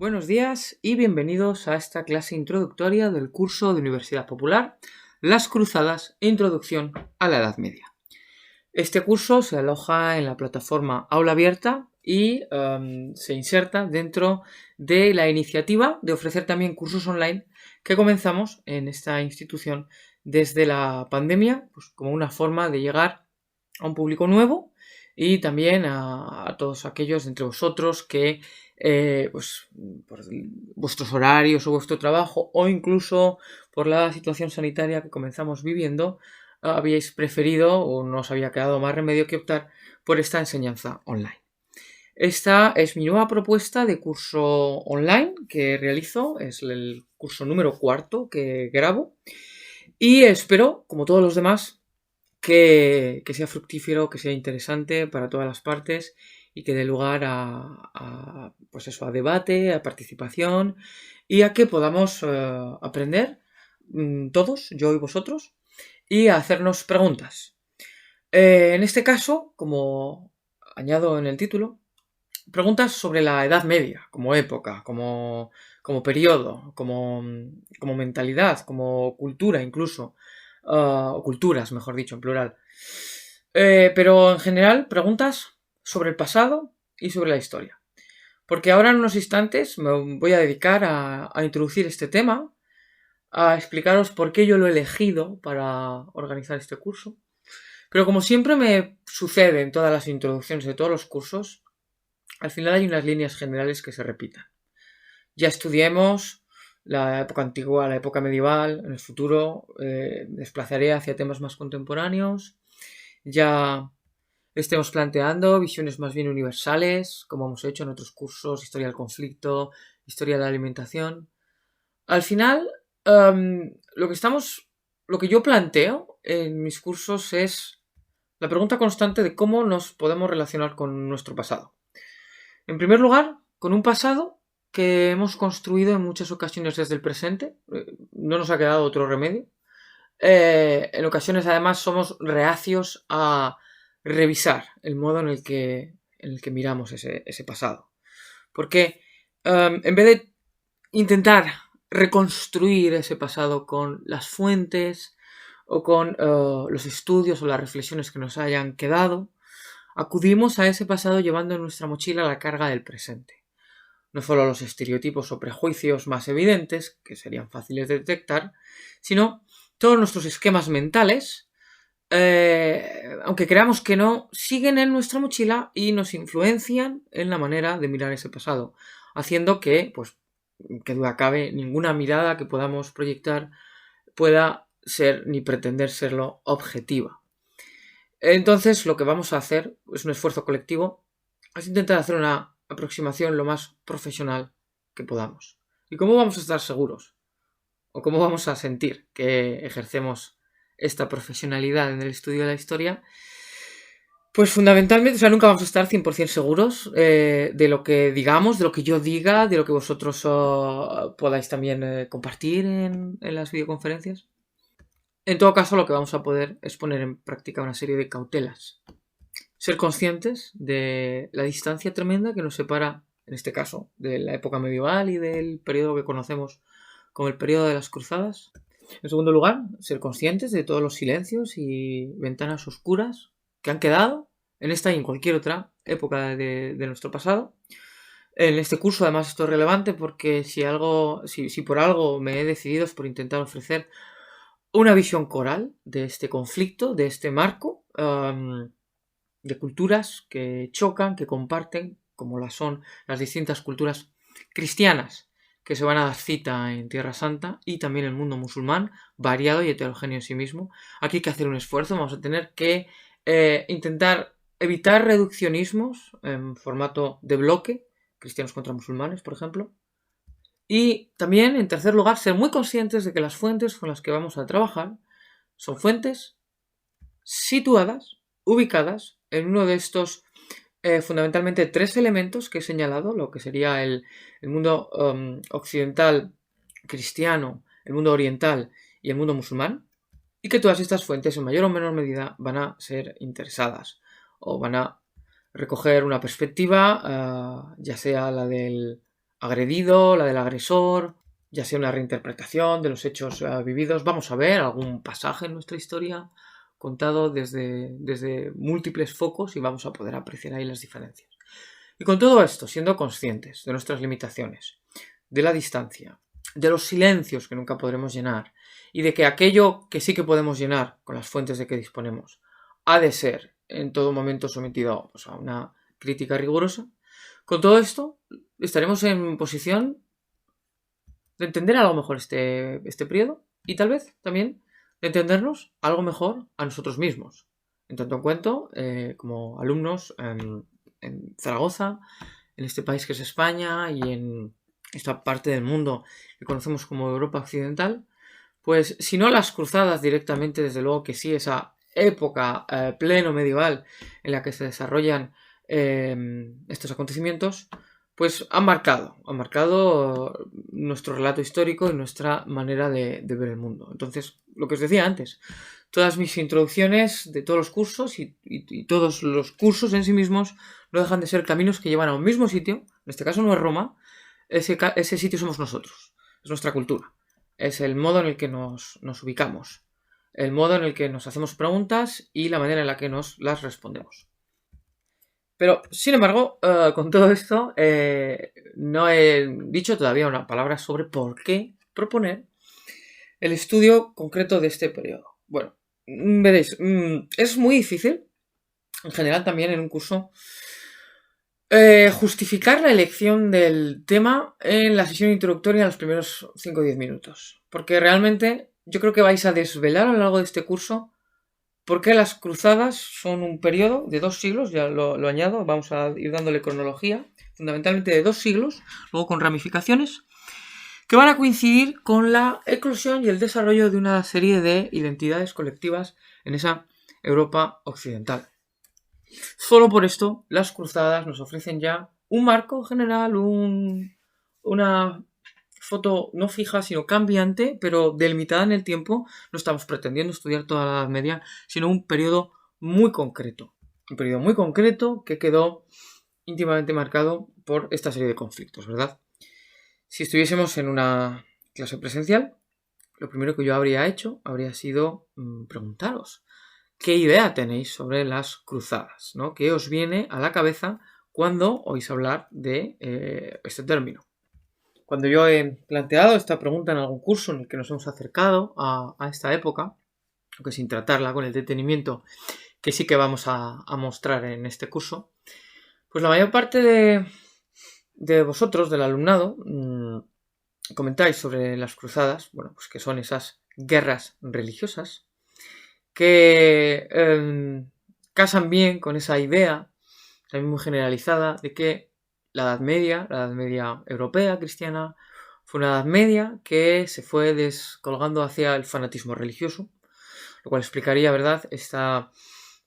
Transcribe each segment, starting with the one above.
Buenos días y bienvenidos a esta clase introductoria del curso de Universidad Popular, Las Cruzadas, Introducción a la Edad Media. Este curso se aloja en la plataforma Aula Abierta y se inserta dentro de la iniciativa de ofrecer también cursos online que comenzamos en esta institución desde la pandemia, pues como una forma de llegar a un público nuevo y también a todos aquellos de entre vosotros que pues por vuestros horarios o vuestro trabajo o incluso por la situación sanitaria que comenzamos viviendo habíais preferido o no os había quedado más remedio que optar por esta enseñanza online. Esta es mi nueva propuesta de curso online que realizo, es el curso número 4 que grabo y espero, como todos los demás, que sea fructífero, que sea interesante para todas las partes y que dé lugar a debate, a participación y a que podamos aprender todos, yo y vosotros, y a hacernos preguntas. En este caso, como añado en el título, preguntas sobre la Edad Media, como época, como periodo, como mentalidad, como cultura incluso, o culturas, mejor dicho, en plural. Pero en general, preguntas sobre el pasado y sobre la historia. Porque ahora en unos instantes me voy a dedicar a introducir este tema, a explicaros por qué yo lo he elegido para organizar este curso. Pero como siempre me sucede en todas las introducciones de todos los cursos, al final hay unas líneas generales que se repitan. Ya estudiemos la época antigua, la época medieval, en el futuro desplazaré hacia temas más contemporáneos, ya estemos planteando visiones más bien universales, como hemos hecho en otros cursos, historia del conflicto, historia de la alimentación. Al final, lo que yo planteo en mis cursos es la pregunta constante de cómo nos podemos relacionar con nuestro pasado. En primer lugar, con un pasado que hemos construido en muchas ocasiones desde el presente, no nos ha quedado otro remedio. En ocasiones, además, somos reacios a revisar el modo en el que miramos ese pasado. Porque en vez de intentar reconstruir ese pasado con las fuentes o con los estudios o las reflexiones que nos hayan quedado, acudimos a ese pasado llevando en nuestra mochila la carga del presente. No solo los estereotipos o prejuicios más evidentes, que serían fáciles de detectar, sino todos nuestros esquemas mentales, aunque creamos que no, siguen en nuestra mochila y nos influencian en la manera de mirar ese pasado, haciendo que, pues, que duda cabe, ninguna mirada que podamos proyectar pueda ser ni pretender serlo objetiva. Entonces, lo que vamos a hacer es un esfuerzo colectivo, es intentar hacer una aproximación lo más profesional que podamos. ¿Y cómo vamos a estar seguros? ¿O cómo vamos a sentir que ejercemos esta profesionalidad en el estudio de la historia? Pues fundamentalmente, nunca vamos a estar 100% seguros de lo que digamos, de lo que yo diga, de lo que vosotros podáis también compartir en las videoconferencias. En todo caso, lo que vamos a poder es poner en práctica una serie de cautelas. Ser conscientes de la distancia tremenda que nos separa, en este caso, de la época medieval y del periodo que conocemos como el periodo de las cruzadas. En segundo lugar, ser conscientes de todos los silencios y ventanas oscuras que han quedado en esta y en cualquier otra época de nuestro pasado. En este curso, además, esto es relevante porque si por algo me he decidido es por intentar ofrecer una visión coral de este conflicto, de este marco, de culturas que chocan, que comparten, como las son las distintas culturas cristianas que se van a dar cita en Tierra Santa y también el mundo musulmán, variado y heterogéneo en sí mismo. Aquí hay que hacer un esfuerzo, vamos a tener que intentar evitar reduccionismos en formato de bloque, cristianos contra musulmanes, por ejemplo. Y también, en tercer lugar, ser muy conscientes de que las fuentes con las que vamos a trabajar son fuentes situadas, ubicadas en uno de estos fundamentalmente 3 elementos que he señalado, lo que sería el mundo occidental cristiano, el mundo oriental y el mundo musulmán, y que todas estas fuentes en mayor o menor medida van a ser interesadas o van a recoger una perspectiva, ya sea la del agredido, la del agresor, ya sea una reinterpretación de los hechos vividos. Vamos a ver algún pasaje en nuestra historia contado desde múltiples focos y vamos a poder apreciar ahí las diferencias. Y con todo esto, siendo conscientes de nuestras limitaciones, de la distancia, de los silencios que nunca podremos llenar y de que aquello que sí que podemos llenar con las fuentes de que disponemos ha de ser en todo momento sometido pues, a una crítica rigurosa, con todo esto estaremos en posición de entender algo mejor este periodo y tal vez también de entendernos algo mejor a nosotros mismos. En tanto en cuanto, como alumnos en Zaragoza, en este país que es España y en esta parte del mundo que conocemos como Europa Occidental, pues si no las cruzadas directamente, desde luego que sí, esa época pleno medieval en la que se desarrollan estos acontecimientos, pues han marcado nuestro relato histórico y nuestra manera de ver el mundo. Entonces, lo que os decía antes, todas mis introducciones de todos los cursos y todos los cursos en sí mismos no dejan de ser caminos que llevan a un mismo sitio, en este caso no es Roma, ese sitio somos nosotros, es nuestra cultura, es el modo en el que nos ubicamos, el modo en el que nos hacemos preguntas y la manera en la que nos las respondemos. Pero, sin embargo, con todo esto, no he dicho todavía una palabra sobre por qué proponer el estudio concreto de este periodo. Bueno, veréis, es muy difícil, en general también en un curso, justificar la elección del tema en la sesión introductoria en los primeros 5 o 10 minutos. Porque realmente yo creo que vais a desvelar a lo largo de este curso por qué las cruzadas son un periodo de 2 siglos, ya lo añado, vamos a ir dándole cronología, fundamentalmente de 2 siglos, luego con ramificaciones, que van a coincidir con la eclosión y el desarrollo de una serie de identidades colectivas en esa Europa occidental. Solo por esto, las cruzadas nos ofrecen ya un marco general, una foto no fija, sino cambiante, pero delimitada en el tiempo. No estamos pretendiendo estudiar toda la Edad Media, sino un periodo muy concreto. Un periodo muy concreto que quedó íntimamente marcado por esta serie de conflictos, ¿verdad? Si estuviésemos en una clase presencial, lo primero que yo habría hecho habría sido preguntaros qué idea tenéis sobre las cruzadas, ¿no? ¿Qué os viene a la cabeza cuando oís hablar de este término? Cuando yo he planteado esta pregunta en algún curso en el que nos hemos acercado a esta época, aunque sin tratarla con el detenimiento que sí que vamos a mostrar en este curso, pues la mayor parte de vosotros, del alumnado, comentáis sobre las cruzadas, bueno, pues que son esas guerras religiosas que casan bien con esa idea, también muy generalizada, de que la Edad Media europea, cristiana, fue una Edad Media que se fue descolgando hacia el fanatismo religioso, lo cual explicaría, ¿verdad?, estas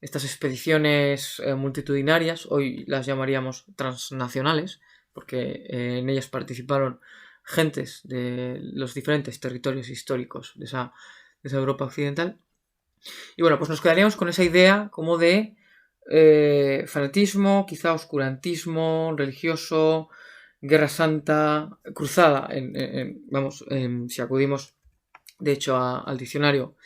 expediciones multitudinarias, hoy las llamaríamos transnacionales, porque en ellas participaron gentes de los diferentes territorios históricos de esa Europa occidental. Y bueno, pues nos quedaríamos con esa idea como de fanatismo, quizá oscurantismo religioso, guerra santa, cruzada. Si acudimos de hecho al diccionario,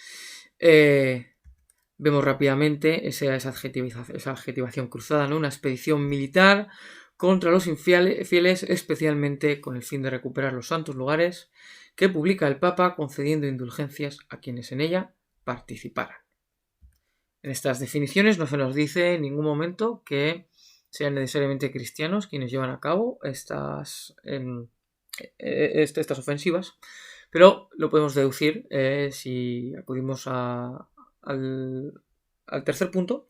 vemos rápidamente esa adjetivación cruzada, ¿no? Una expedición militar contra los infieles, especialmente con el fin de recuperar los santos lugares que publica el Papa concediendo indulgencias a quienes en ella participaran. En estas definiciones no se nos dice en ningún momento que sean necesariamente cristianos quienes llevan a cabo estas ofensivas, pero lo podemos deducir si acudimos al tercer punto.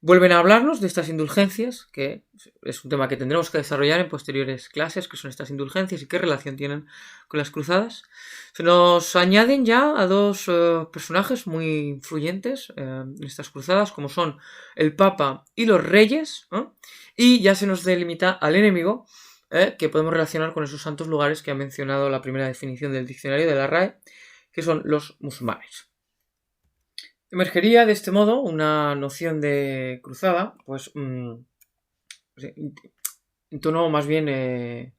Vuelven a hablarnos de estas indulgencias, que es un tema que tendremos que desarrollar en posteriores clases, que son estas indulgencias y qué relación tienen con las cruzadas. Se nos añaden ya a dos personajes muy influyentes en estas cruzadas, como son el Papa y los reyes, y ya se nos delimita al enemigo, que podemos relacionar con esos santos lugares que ha mencionado la primera definición del diccionario de la RAE, que son los musulmanes. Emergería de este modo una noción de cruzada, pues en tono más bien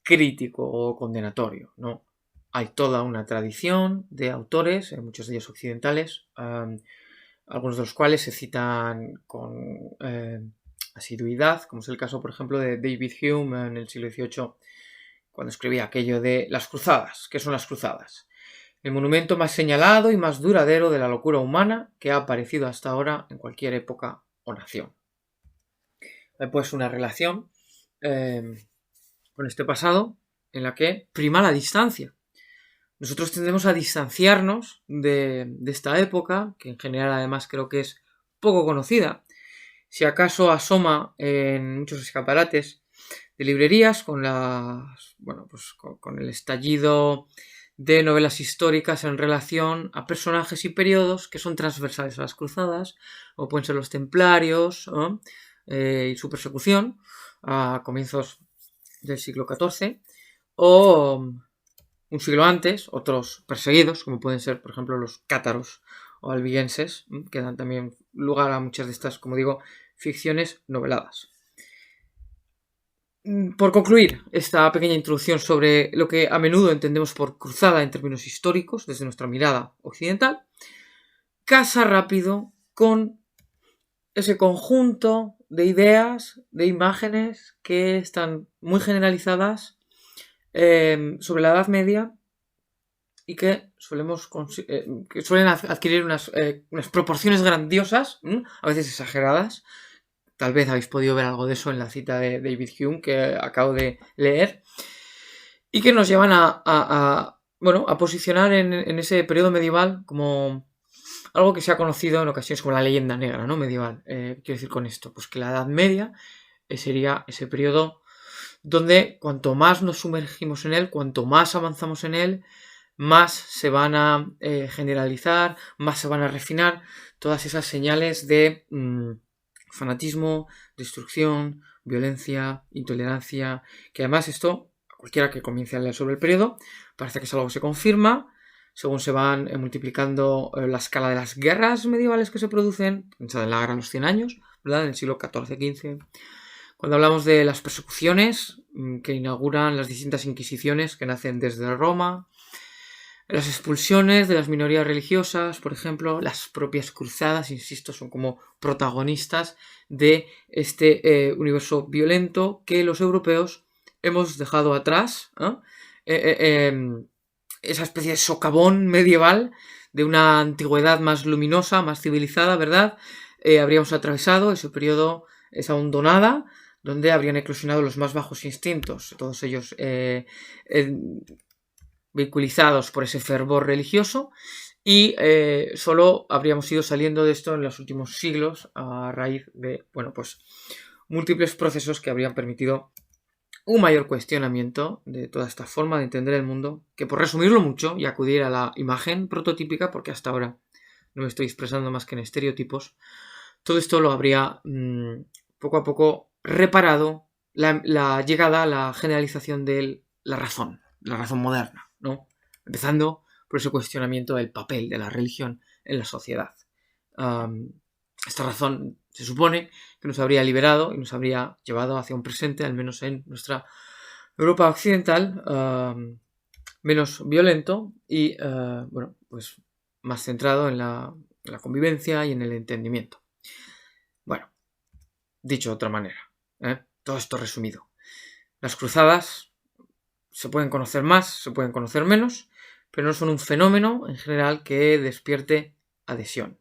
crítico o condenatorio, ¿no? Hay toda una tradición de autores, muchos de ellos occidentales, algunos de los cuales se citan con asiduidad, como es el caso, por ejemplo, de David Hume en el siglo XVIII, cuando escribía aquello de las cruzadas. ¿Qué son las cruzadas? El monumento más señalado y más duradero de la locura humana que ha aparecido hasta ahora en cualquier época o nación. Hay pues una relación con este pasado en la que prima la distancia. Nosotros tendemos a distanciarnos de esta época, que en general además creo que es poco conocida. Si acaso asoma en muchos escaparates de librerías con el estallido de novelas históricas en relación a personajes y periodos que son transversales a las cruzadas, o pueden ser los templarios y su persecución a comienzos del siglo XIV, o un siglo antes, otros perseguidos, como pueden ser, por ejemplo, los cátaros o albigenses, que dan también lugar a muchas de estas, como digo, ficciones noveladas. Por concluir esta pequeña introducción sobre lo que a menudo entendemos por cruzada en términos históricos, desde nuestra mirada occidental, casa rápido con ese conjunto de ideas, de imágenes que están muy generalizadas sobre la Edad Media y que suelen adquirir unas proporciones grandiosas, a veces exageradas. Tal vez habéis podido ver algo de eso en la cita de David Hume que acabo de leer, y que nos llevan a posicionar en ese periodo medieval como algo que se ha conocido en ocasiones como la leyenda negra, ¿no? Medieval. Quiero decir con esto, pues que la Edad Media sería ese periodo donde cuanto más nos sumergimos en él, cuanto más avanzamos en él, más se van a generalizar, más se van a refinar todas esas señales de fanatismo, destrucción, violencia, intolerancia, que además esto, cualquiera que comience a leer sobre el periodo, parece que es algo que se confirma según se van multiplicando la escala de las guerras medievales que se producen, pensad en la guerra de los 100 años, ¿verdad? En el siglo XIV-XV. Cuando hablamos de las persecuciones que inauguran las distintas inquisiciones que nacen desde Roma, las expulsiones de las minorías religiosas, por ejemplo, las propias cruzadas, insisto, son como protagonistas de este universo violento que los europeos hemos dejado atrás, esa especie de socavón medieval de una antigüedad más luminosa, más civilizada, ¿verdad? Habríamos atravesado ese periodo, esa hondonada, donde habrían eclosionado los más bajos instintos, todos ellos vehiculizados por ese fervor religioso, y solo habríamos ido saliendo de esto en los últimos siglos a raíz de, múltiples procesos que habrían permitido un mayor cuestionamiento de toda esta forma de entender el mundo, que por resumirlo mucho y acudir a la imagen prototípica, porque hasta ahora no me estoy expresando más que en estereotipos, todo esto lo habría poco a poco reparado la llegada a la generalización de la razón moderna, ¿no? Empezando por ese cuestionamiento del papel de la religión en la sociedad. Esta razón se supone que nos habría liberado y nos habría llevado hacia un presente, al menos en nuestra Europa occidental, menos violento y más centrado en la convivencia y en el entendimiento. Bueno, dicho de otra manera, todo esto resumido. Las cruzadas se pueden conocer más, se pueden conocer menos, pero no son un fenómeno en general que despierte adhesión.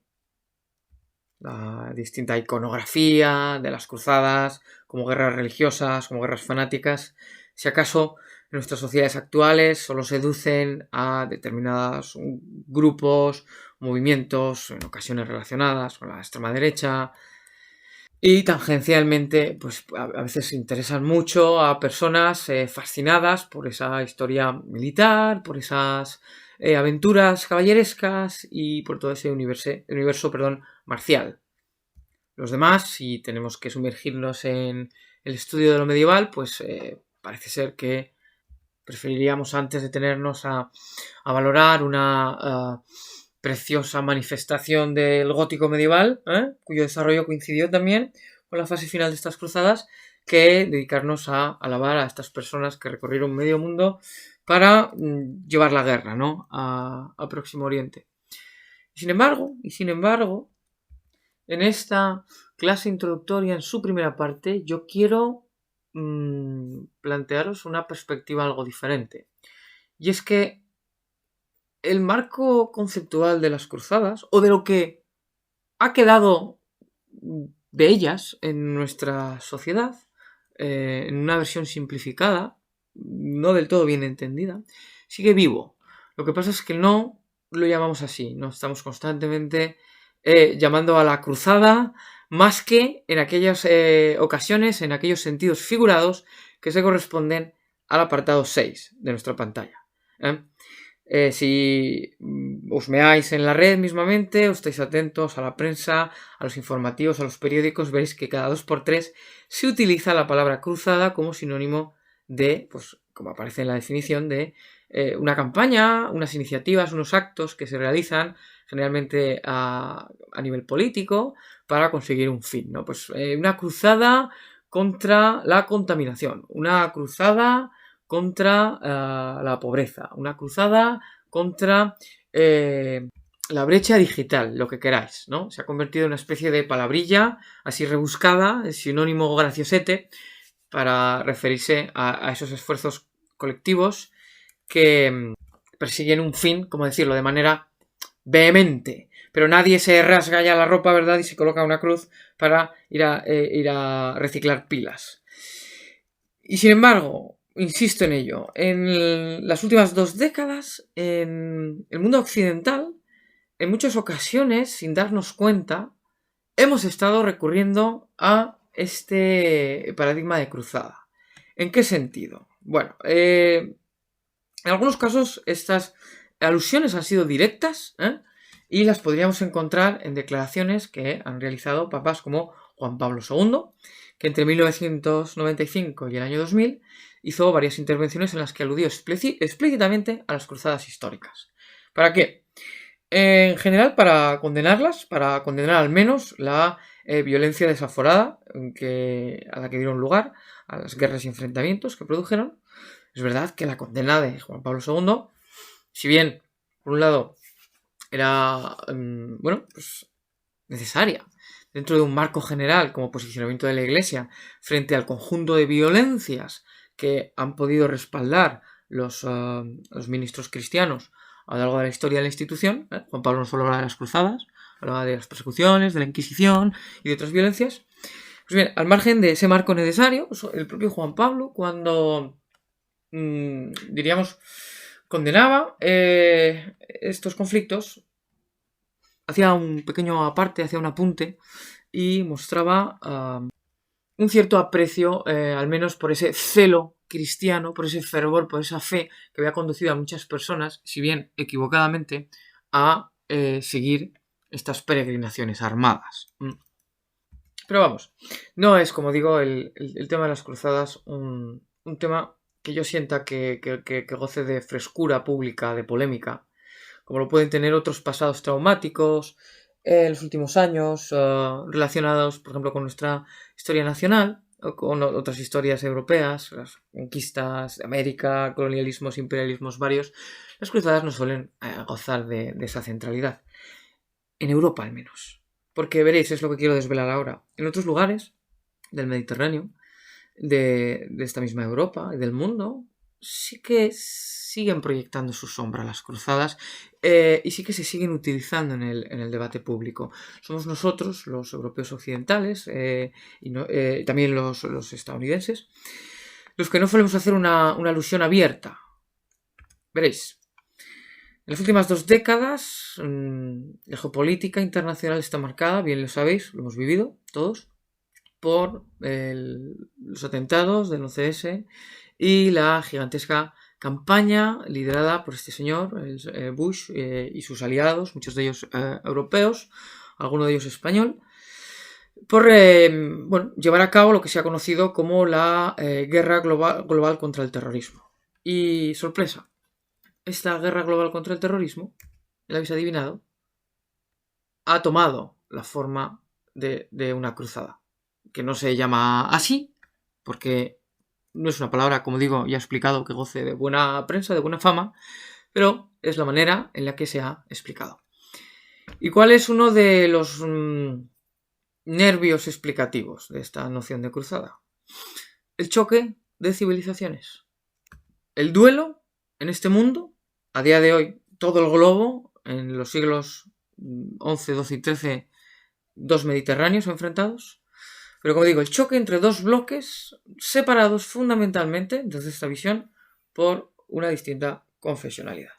La distinta iconografía de las cruzadas, como guerras religiosas, como guerras fanáticas, si acaso en nuestras sociedades actuales solo seducen a determinados grupos, movimientos, en ocasiones relacionadas con la extrema derecha, y tangencialmente, pues a veces interesan mucho a personas fascinadas por esa historia militar, por esas aventuras caballerescas y por todo ese universo marcial. Los demás, si tenemos que sumergirnos en el estudio de lo medieval, pues parece ser que preferiríamos antes detenernos a valorar una preciosa manifestación del gótico medieval, cuyo desarrollo coincidió también con la fase final de estas cruzadas, que dedicarnos a alabar a estas personas que recorrieron medio mundo para llevar la guerra, ¿no? a Próximo Oriente. Sin embargo, en esta clase introductoria, en su primera parte, yo quiero plantearos una perspectiva algo diferente. Y es que el marco conceptual de las cruzadas, o de lo que ha quedado de ellas en nuestra sociedad, en una versión simplificada, no del todo bien entendida, sigue vivo. Lo que pasa es que no lo llamamos así, no estamos constantemente llamando a la cruzada, más que en aquellas ocasiones, en aquellos sentidos figurados que se corresponden al apartado 6 de nuestra pantalla. Si os meáis en la red mismamente, os estáis atentos a la prensa, a los informativos, a los periódicos, veréis que cada 2x3 se utiliza la palabra cruzada como sinónimo de, pues como aparece en la definición, de una campaña, unas iniciativas, unos actos que se realizan generalmente a nivel político para conseguir un fin, ¿no? Pues una cruzada contra la contaminación, una cruzada contra la pobreza, una cruzada contra la brecha digital, lo que queráis, ¿no? Se ha convertido en una especie de palabrilla así rebuscada, sinónimo graciosete, para referirse a esos esfuerzos colectivos que persiguen un fin, como decirlo, de manera vehemente. Pero nadie se rasga ya la ropa, ¿verdad? Y se coloca una cruz para ir a reciclar pilas. Y sin embargo, insisto en ello, en las últimas 2 décadas, en el mundo occidental, en muchas ocasiones, sin darnos cuenta, hemos estado recurriendo a este paradigma de cruzada. ¿En qué sentido? Bueno, en algunos casos estas alusiones han sido directas, y las podríamos encontrar en declaraciones que han realizado papas como Juan Pablo II, que entre 1995 y el año 2000 hizo varias intervenciones en las que aludió explícitamente a las cruzadas históricas. ¿Para qué? En general, para condenarlas, para condenar al menos la violencia desaforada a la que dieron lugar, a las guerras y enfrentamientos que produjeron. Es verdad que la condena de Juan Pablo II, si bien, por un lado, era, pues necesaria dentro de un marco general como posicionamiento de la Iglesia frente al conjunto de violencias que han podido respaldar los ministros cristianos a lo largo de la historia de la institución. Juan Pablo no solo hablaba de las cruzadas, hablaba de las persecuciones, de la Inquisición y de otras violencias. Pues bien, al margen de ese marco necesario, el propio Juan Pablo, cuando diríamos condenaba estos conflictos, hacía un pequeño aparte, hacía un apunte y mostraba un cierto aprecio, al menos por ese celo cristiano, por ese fervor, por esa fe que había conducido a muchas personas, si bien equivocadamente, a seguir estas peregrinaciones armadas. Pero vamos, no es, como digo, el tema de las cruzadas un tema que yo sienta que goce de frescura pública, de polémica, como lo pueden tener otros pasados traumáticos en los últimos años, relacionados, por ejemplo, con nuestra historia nacional o con otras historias europeas, las conquistas de América, colonialismos, imperialismos varios. Las cruzadas no suelen gozar de esa centralidad, en Europa al menos. Porque veréis, es lo que quiero desvelar ahora. En otros lugares del Mediterráneo, de esta misma Europa y del mundo, sí que siguen proyectando su sombra las cruzadas, y sí que se siguen utilizando en el debate público. Somos nosotros, los europeos occidentales, y también los estadounidenses, los que no solemos hacer una alusión abierta. Veréis, en las últimas 2 décadas la geopolítica internacional está marcada, bien lo sabéis, lo hemos vivido todos, por los atentados del 11S y la gigantesca campaña liderada por este señor, Bush, y sus aliados, muchos de ellos europeos, alguno de ellos español, por llevar a cabo lo que se ha conocido como la guerra global contra el terrorismo. Y sorpresa, esta guerra global contra el terrorismo, ¿la habéis adivinado? Ha tomado la forma de una cruzada, que no se llama así, porque no es una palabra, como digo, ya he explicado, que goce de buena prensa, de buena fama, pero es la manera en la que se ha explicado. ¿Y cuál es uno de los nervios explicativos de esta noción de cruzada? El choque de civilizaciones. El duelo en este mundo, a día de hoy, todo el globo, en los siglos XI, XII y XIII, dos mediterráneos enfrentados. Pero como digo, el choque entre dos bloques separados fundamentalmente, desde esta visión, por una distinta confesionalidad.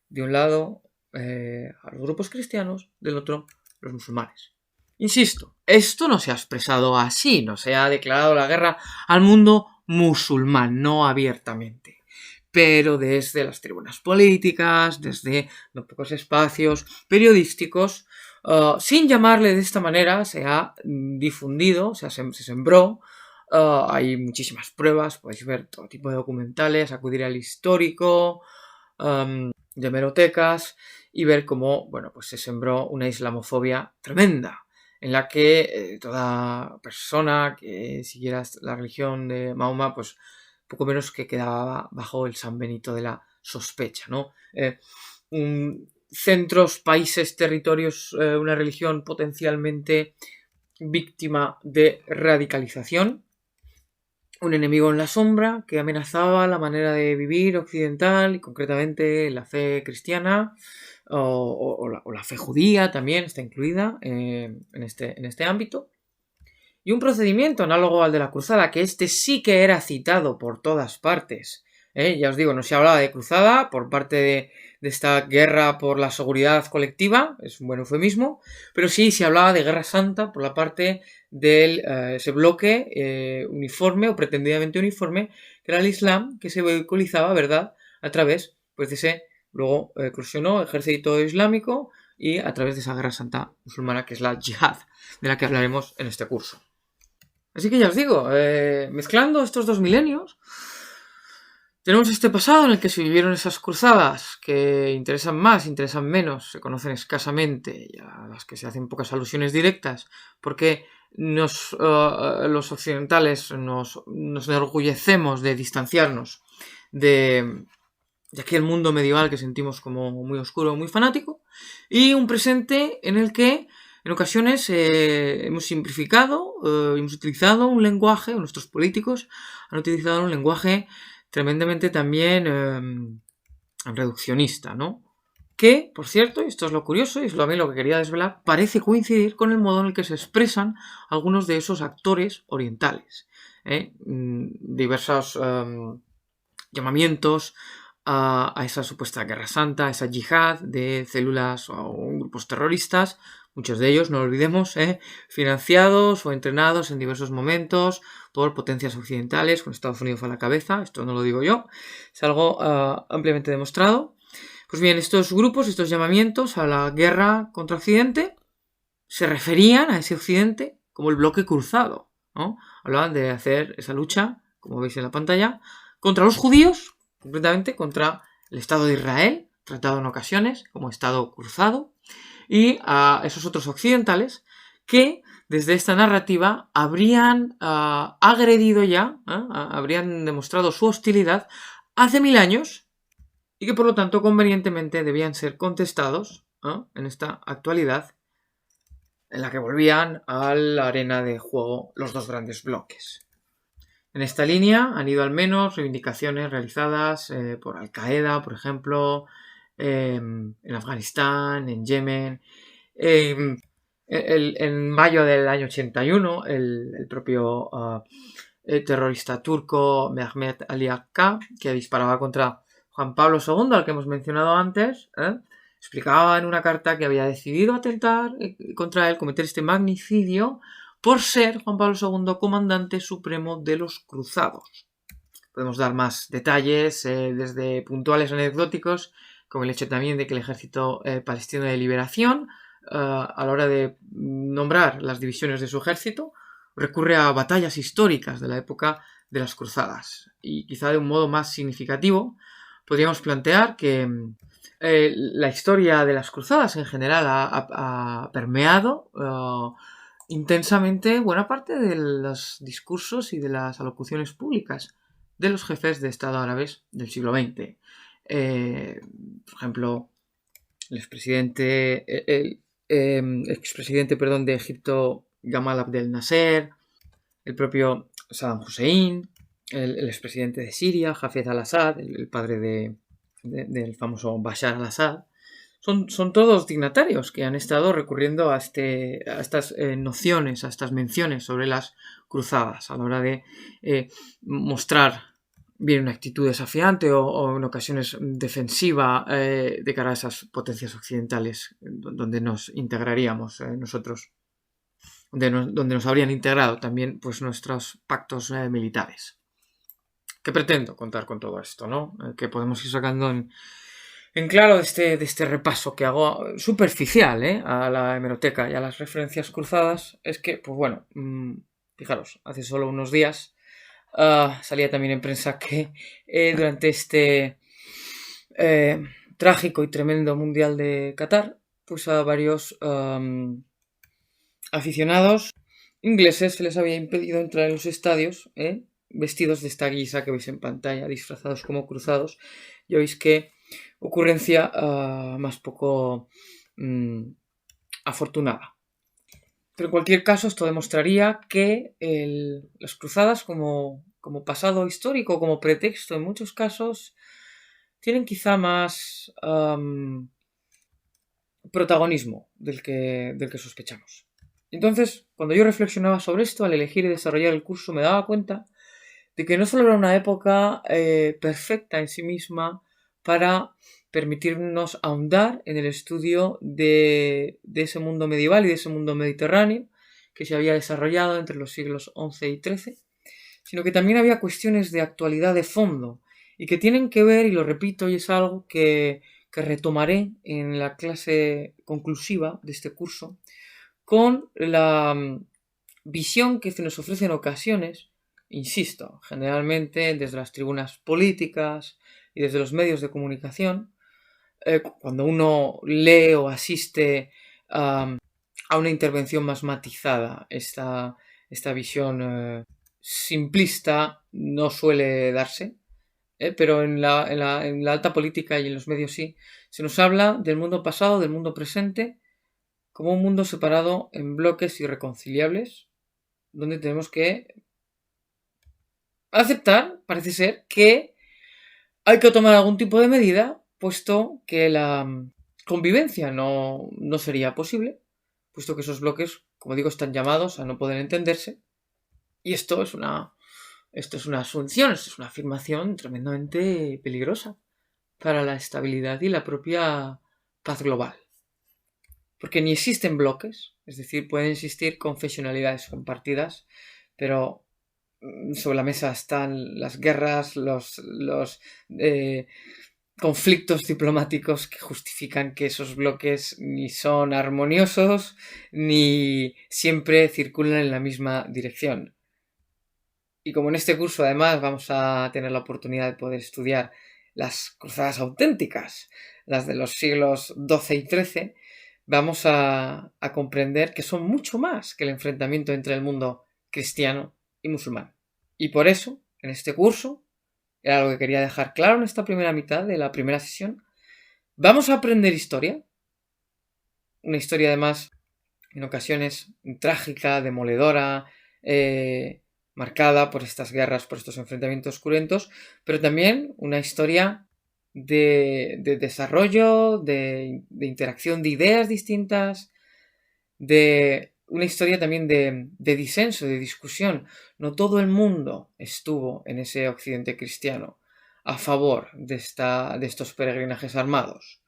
De un lado, a los grupos cristianos, del otro, los musulmanes. Insisto, esto no se ha expresado así, no se ha declarado la guerra al mundo musulmán, no abiertamente, pero desde las tribunas políticas, desde no pocos espacios periodísticos, sin llamarle de esta manera, se ha difundido, se sembró. Hay muchísimas pruebas, podéis ver todo tipo de documentales, acudir al histórico, de hemerotecas, y ver cómo, bueno, pues se sembró una islamofobia tremenda, en la que toda persona que siguiera la religión de Mahoma, pues poco menos que quedaba bajo el San Benito de la sospecha, ¿no? Centros, países, territorios, una religión potencialmente víctima de radicalización, un enemigo en la sombra que amenazaba la manera de vivir occidental y concretamente la fe cristiana o la fe judía también está incluida en este ámbito. Y un procedimiento análogo al de la cruzada, que este sí que era citado por todas partes. Ya os digo, no se hablaba de cruzada por parte de esta guerra por la seguridad colectiva, es un buen eufemismo, pero sí se hablaba de guerra santa por la parte de ese bloque uniforme o pretendidamente uniforme, que era el Islam, que se vehiculizaba, ¿verdad?, a través pues, de ese, luego eclosionó ejército islámico y a través de esa guerra santa musulmana, que es la yihad, de la que hablaremos en este curso. Así que ya os digo, mezclando estos dos milenios, tenemos este pasado en el que se vivieron esas cruzadas que interesan más, interesan menos, se conocen escasamente, y a las que se hacen pocas alusiones directas, porque los occidentales nos enorgullecemos de distanciarnos de aquel mundo medieval que sentimos como muy oscuro, muy fanático, y un presente en el que en ocasiones hemos simplificado, hemos utilizado un lenguaje, nuestros políticos han utilizado un lenguaje tremendamente también reduccionista, ¿no? Que, por cierto, y esto es lo curioso, y es también lo que quería desvelar, parece coincidir con el modo en el que se expresan algunos de esos actores orientales. Diversos llamamientos a esa supuesta guerra santa, a esa yihad de células o grupos terroristas, muchos de ellos, no lo olvidemos, financiados o entrenados en diversos momentos por potencias occidentales, con Estados Unidos a la cabeza, esto no lo digo yo, es algo ampliamente demostrado. Pues bien, estos grupos, estos llamamientos a la guerra contra Occidente, se referían a ese Occidente como el bloque cruzado, ¿no? Hablaban de hacer esa lucha, como veis en la pantalla, contra los judíos, concretamente contra el Estado de Israel, tratado en ocasiones como Estado cruzado, y a esos otros occidentales que desde esta narrativa habrían agredido ya, habrían demostrado su hostilidad hace 1000 años y que por lo tanto convenientemente debían ser contestados en esta actualidad en la que volvían a la arena de juego los dos grandes bloques. En esta línea han ido al menos reivindicaciones realizadas por Al-Qaeda, por ejemplo, en Afganistán, en Yemen. En mayo del año 81, el propio terrorista turco Mehmet Ali Akka, que disparaba contra Juan Pablo II, al que hemos mencionado antes, explicaba en una carta que había decidido atentar contra él, cometer este magnicidio, por ser Juan Pablo II comandante supremo de los cruzados. Podemos dar más detalles, desde puntuales anecdóticos, como el hecho también de que el ejército palestino de liberación, a la hora de nombrar las divisiones de su ejército, recurre a batallas históricas de la época de las cruzadas. Y quizá de un modo más significativo, podríamos plantear que la historia de las cruzadas en general ha permeado intensamente buena parte de los discursos y de las alocuciones públicas de los jefes de Estado árabes del siglo XX. Por ejemplo, el expresidente, perdón, de Egipto, Gamal Abdel Nasser, el propio Saddam Hussein, el expresidente de Siria, Hafez al-Assad, el padre del famoso Bashar al-Assad. Son todos dignatarios que han estado recurriendo a estas nociones, a estas menciones sobre las cruzadas a la hora de mostrar bien una actitud desafiante o en ocasiones defensiva de cara a esas potencias occidentales donde nos integraríamos nosotros, donde nos habrían integrado también pues nuestros pactos militares. ¿Qué pretendo contar con todo esto, no? Que podemos ir sacando en claro de este repaso que hago superficial a la hemeroteca y a las referencias cruzadas, es que, pues bueno, fijaros, hace solo unos días salía también en prensa que durante este trágico y tremendo Mundial de Qatar, pues a varios aficionados ingleses se les había impedido entrar en los estadios, vestidos de esta guisa que veis en pantalla, disfrazados como cruzados. Ya veis que ocurrencia más poco afortunada. Pero en cualquier caso, esto demostraría que las cruzadas como pasado histórico, como pretexto en muchos casos, tienen quizá más protagonismo del que sospechamos. Entonces, cuando yo reflexionaba sobre esto, al elegir y desarrollar el curso, me daba cuenta de que no solo era una época perfecta en sí misma para permitirnos ahondar en el estudio de ese mundo medieval y de ese mundo mediterráneo que se había desarrollado entre los siglos XI y XIII, sino que también había cuestiones de actualidad de fondo y que tienen que ver, y lo repito, y es algo que retomaré en la clase conclusiva de este curso, con la visión que se nos ofrece en ocasiones, insisto, generalmente desde las tribunas políticas y desde los medios de comunicación, cuando uno lee o asiste a una intervención más matizada, esta visión simplista no suele darse, pero en la alta política y en los medios sí, se nos habla del mundo pasado, del mundo presente, como un mundo separado en bloques irreconciliables, donde tenemos que aceptar, parece ser, que hay que tomar algún tipo de medida, puesto que la convivencia no sería posible, puesto que esos bloques, como digo, están llamados a no poder entenderse. Y esto es una asunción, esto es una afirmación tremendamente peligrosa para la estabilidad y la propia paz global. Porque ni existen bloques, es decir, pueden existir confesionalidades compartidas, pero sobre la mesa están las guerras, los conflictos diplomáticos que justifican que esos bloques ni son armoniosos ni siempre circulan en la misma dirección. Y como en este curso además vamos a tener la oportunidad de poder estudiar las cruzadas auténticas, las de los siglos XII y XIII, vamos a comprender que son mucho más que el enfrentamiento entre el mundo cristiano y musulmán. Y por eso, en este curso, era lo que quería dejar claro en esta primera mitad de la primera sesión, vamos a aprender historia, una historia además en ocasiones trágica, demoledora, marcada por estas guerras, por estos enfrentamientos cruentos, pero también una historia de desarrollo, de interacción de ideas distintas, de una historia también de disenso, de discusión. No todo el mundo estuvo en ese occidente cristiano a favor de estos peregrinajes armados.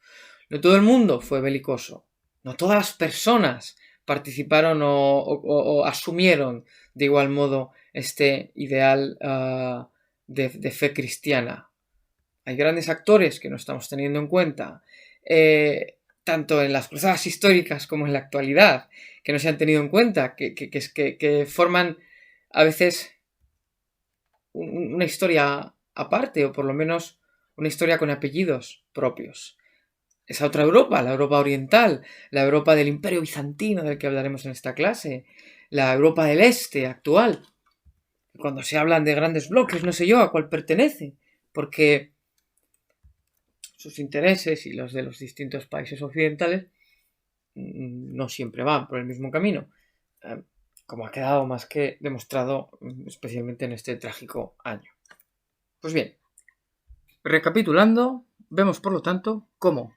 No todo el mundo fue belicoso. No todas las personas participaron o asumieron de igual modo este ideal de fe cristiana. Hay grandes actores que no estamos teniendo en cuenta, tanto en las cruzadas históricas como en la actualidad, que no se han tenido en cuenta, que forman a veces una historia aparte, o por lo menos una historia con apellidos propios. esa otra Europa, la Europa oriental, la Europa del Imperio Bizantino del que hablaremos en esta clase, la Europa del Este actual. Cuando se hablan de grandes bloques, no sé yo a cuál pertenece, porque sus intereses y los de los distintos países occidentales no siempre van por el mismo camino, como ha quedado más que demostrado especialmente en este trágico año. Pues bien, recapitulando, vemos por lo tanto cómo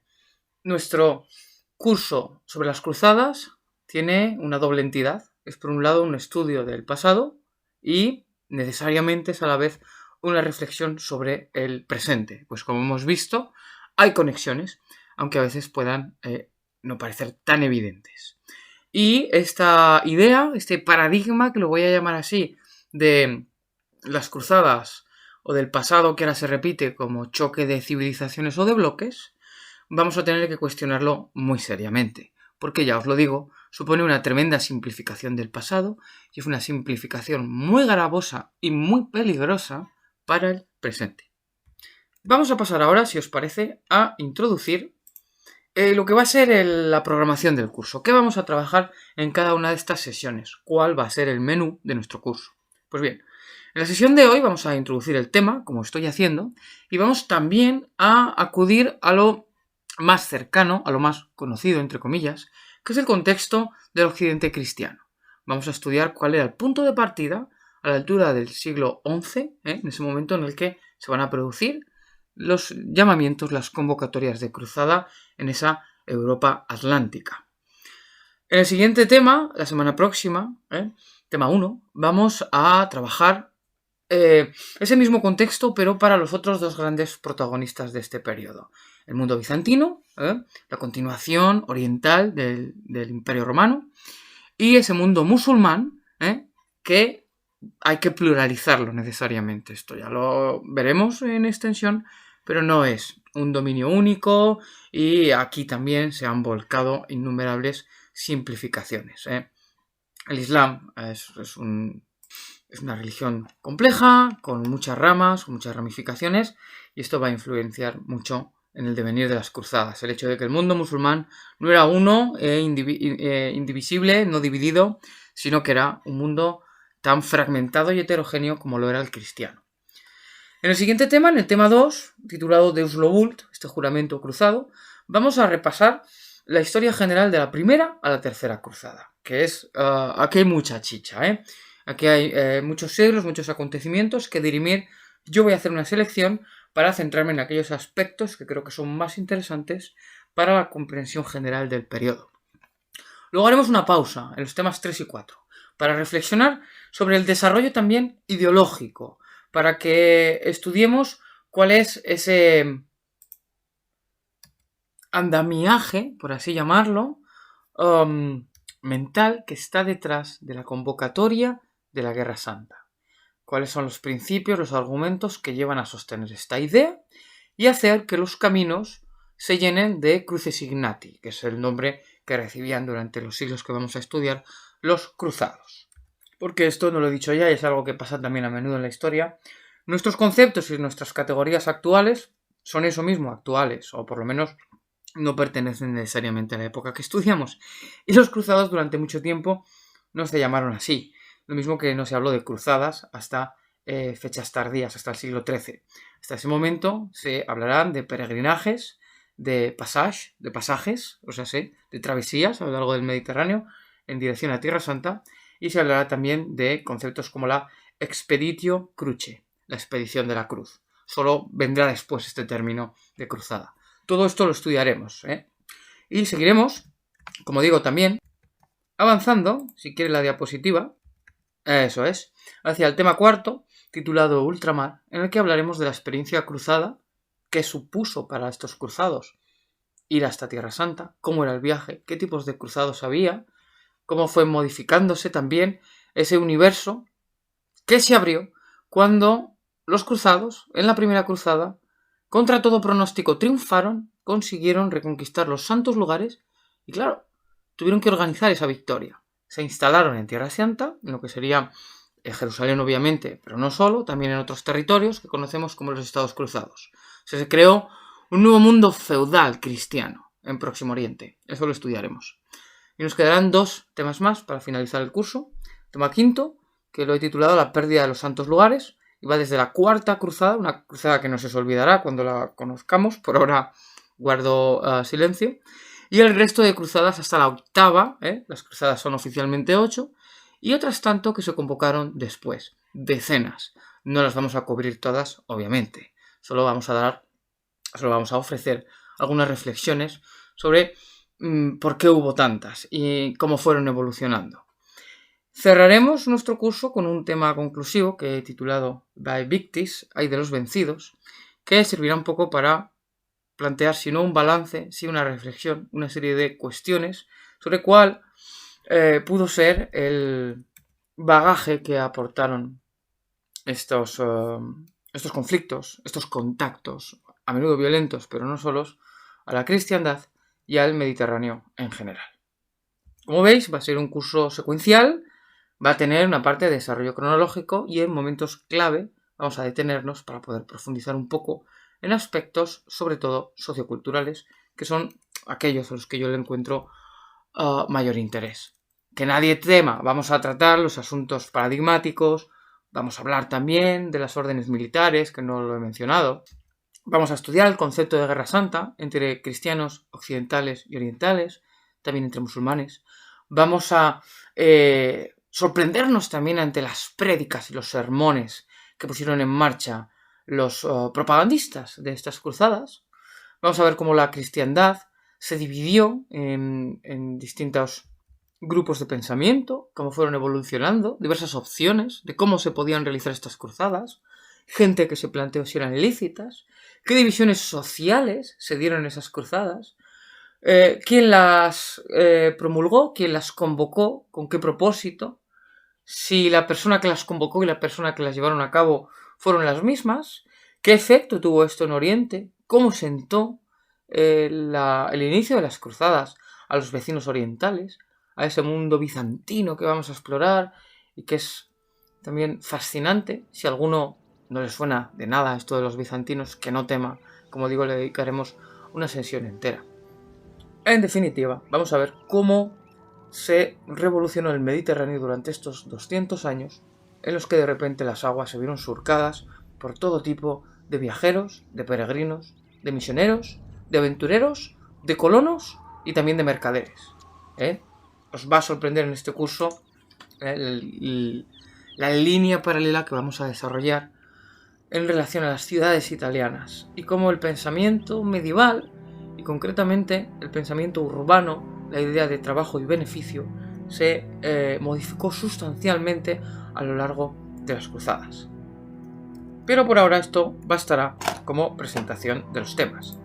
nuestro curso sobre las cruzadas tiene una doble entidad. Es por un lado un estudio del pasado y necesariamente es a la vez una reflexión sobre el presente. Pues como hemos visto, hay conexiones, aunque a veces puedan no parecer tan evidentes. Y esta idea, este paradigma, que lo voy a llamar así, de las cruzadas o del pasado que ahora se repite como choque de civilizaciones o de bloques, vamos a tener que cuestionarlo muy seriamente, porque ya os lo digo, supone una tremenda simplificación del pasado y es una simplificación muy gravosa y muy peligrosa para el presente. Vamos a pasar ahora, si os parece, a introducir lo que va a ser la programación del curso. ¿Qué vamos a trabajar en cada una de estas sesiones? ¿Cuál va a ser el menú de nuestro curso? Pues bien, en la sesión de hoy vamos a introducir el tema, como estoy haciendo, y vamos también a acudir a lo más cercano, a lo más conocido, entre comillas, que es el contexto del occidente cristiano. Vamos a estudiar cuál era el punto de partida a la altura del siglo XI, en ese momento en el que se van a producir los llamamientos, las convocatorias de cruzada en esa Europa atlántica. En el siguiente tema, la semana próxima, tema 1, vamos a trabajar ese mismo contexto, pero para los otros dos grandes protagonistas de este periodo. El mundo bizantino, la continuación oriental del Imperio Romano, y ese mundo musulmán, que hay que pluralizarlo necesariamente. Esto ya lo veremos en extensión, pero no es un dominio único y aquí también se han volcado innumerables simplificaciones. El Islam es una religión compleja, con muchas ramas, con muchas ramificaciones, y esto va a influenciar mucho en el devenir de las cruzadas. El hecho de que el mundo musulmán no era uno, indivisible, no dividido, sino que era un mundo tan fragmentado y heterogéneo como lo era el cristiano. En el siguiente tema, en el tema 2, titulado Deus lo vult, este juramento cruzado, vamos a repasar la historia general de la primera a la tercera cruzada, que es, aquí hay mucha chicha, Aquí hay muchos siglos, muchos acontecimientos que dirimir. Yo voy a hacer una selección para centrarme en aquellos aspectos que creo que son más interesantes para la comprensión general del periodo. Luego haremos una pausa en los temas 3 y 4 para reflexionar sobre el desarrollo también ideológico, para que estudiemos cuál es ese andamiaje, por así llamarlo, mental que está detrás de la convocatoria de la Guerra Santa. Cuáles son los principios, los argumentos que llevan a sostener esta idea y hacer que los caminos se llenen de cruces ignati, que es el nombre que recibían durante los siglos que vamos a estudiar los cruzados. Porque esto, no lo he dicho ya, y es algo que pasa también a menudo en la historia, nuestros conceptos y nuestras categorías actuales son eso mismo, actuales, o por lo menos no pertenecen necesariamente a la época que estudiamos. Y los cruzados durante mucho tiempo no se llamaron así. Lo mismo que no se habló de cruzadas hasta fechas tardías, hasta el siglo XIII. Hasta ese momento se hablarán de peregrinajes, de pasajes, o sea, de travesías a lo largo del Mediterráneo en dirección a Tierra Santa, y se hablará también de conceptos como la expeditio cruce, la expedición de la cruz. Solo vendrá después este término de cruzada. Todo esto lo estudiaremos, y seguiremos, como digo también, avanzando, si quiere la diapositiva, eso es, hacia el tema 4, titulado Ultramar, en el que hablaremos de la experiencia cruzada que supuso para estos cruzados ir hasta Tierra Santa, cómo era el viaje, qué tipos de cruzados había, cómo fue modificándose también ese universo que se abrió cuando los cruzados, en la primera cruzada, contra todo pronóstico triunfaron, consiguieron reconquistar los santos lugares y, claro, tuvieron que organizar esa victoria. Se instalaron en Tierra Santa, en lo que sería Jerusalén obviamente, pero no solo, también en otros territorios que conocemos como los Estados Cruzados. Se creó un nuevo mundo feudal cristiano en Próximo Oriente. Eso lo estudiaremos. Y nos quedarán 2 temas más para finalizar el curso. Tema quinto, que lo he titulado La pérdida de los santos lugares, y va desde la Cuarta Cruzada, una cruzada que no se os olvidará cuando la conozcamos, por ahora guardo silencio, y el resto de cruzadas hasta la 8ª, las cruzadas son oficialmente 8, y otras tanto que se convocaron después, decenas. No las vamos a cubrir todas, obviamente, solo vamos a ofrecer algunas reflexiones sobre por qué hubo tantas y cómo fueron evolucionando. Cerraremos nuestro curso con un tema conclusivo que he titulado By Victis, hay de los vencidos, que servirá un poco para plantear, si no un balance, si una reflexión, una serie de cuestiones sobre cuál pudo ser el bagaje que aportaron estos conflictos, estos contactos, a menudo violentos, pero no solos, a la cristiandad y al Mediterráneo en general. Como veis, va a ser un curso secuencial, va a tener una parte de desarrollo cronológico y en momentos clave vamos a detenernos para poder profundizar un poco en aspectos, sobre todo socioculturales, que son aquellos a los que yo le encuentro mayor interés. Que nadie tema, vamos a tratar los asuntos paradigmáticos, vamos a hablar también de las órdenes militares, que no lo he mencionado. Vamos a estudiar el concepto de guerra santa entre cristianos occidentales y orientales, también entre musulmanes. Vamos a sorprendernos también ante las prédicas y los sermones que pusieron en marcha los propagandistas de estas cruzadas. Vamos a ver cómo la cristiandad se dividió en distintos grupos de pensamiento, cómo fueron evolucionando, diversas opciones de cómo se podían realizar estas cruzadas, gente que se planteó si eran ilícitas, qué divisiones sociales se dieron en esas cruzadas, quién las promulgó, quién las convocó, con qué propósito, si la persona que las convocó y la persona que las llevaron a cabo fueron las mismas, qué efecto tuvo esto en Oriente, cómo sentó el inicio de las cruzadas a los vecinos orientales, a ese mundo bizantino que vamos a explorar y que es también fascinante. Si a alguno no le suena de nada esto de los bizantinos, que no tema, como digo, le dedicaremos una sesión entera. En definitiva, vamos a ver cómo se revolucionó el Mediterráneo durante estos 200 años en los que de repente las aguas se vieron surcadas por todo tipo de viajeros, de peregrinos, de misioneros, de aventureros, de colonos y también de mercaderes. Os va a sorprender en este curso la línea paralela que vamos a desarrollar en relación a las ciudades italianas y cómo el pensamiento medieval y concretamente el pensamiento urbano, la idea de trabajo y beneficio, se modificó sustancialmente a lo largo de las cruzadas. Pero por ahora esto bastará como presentación de los temas.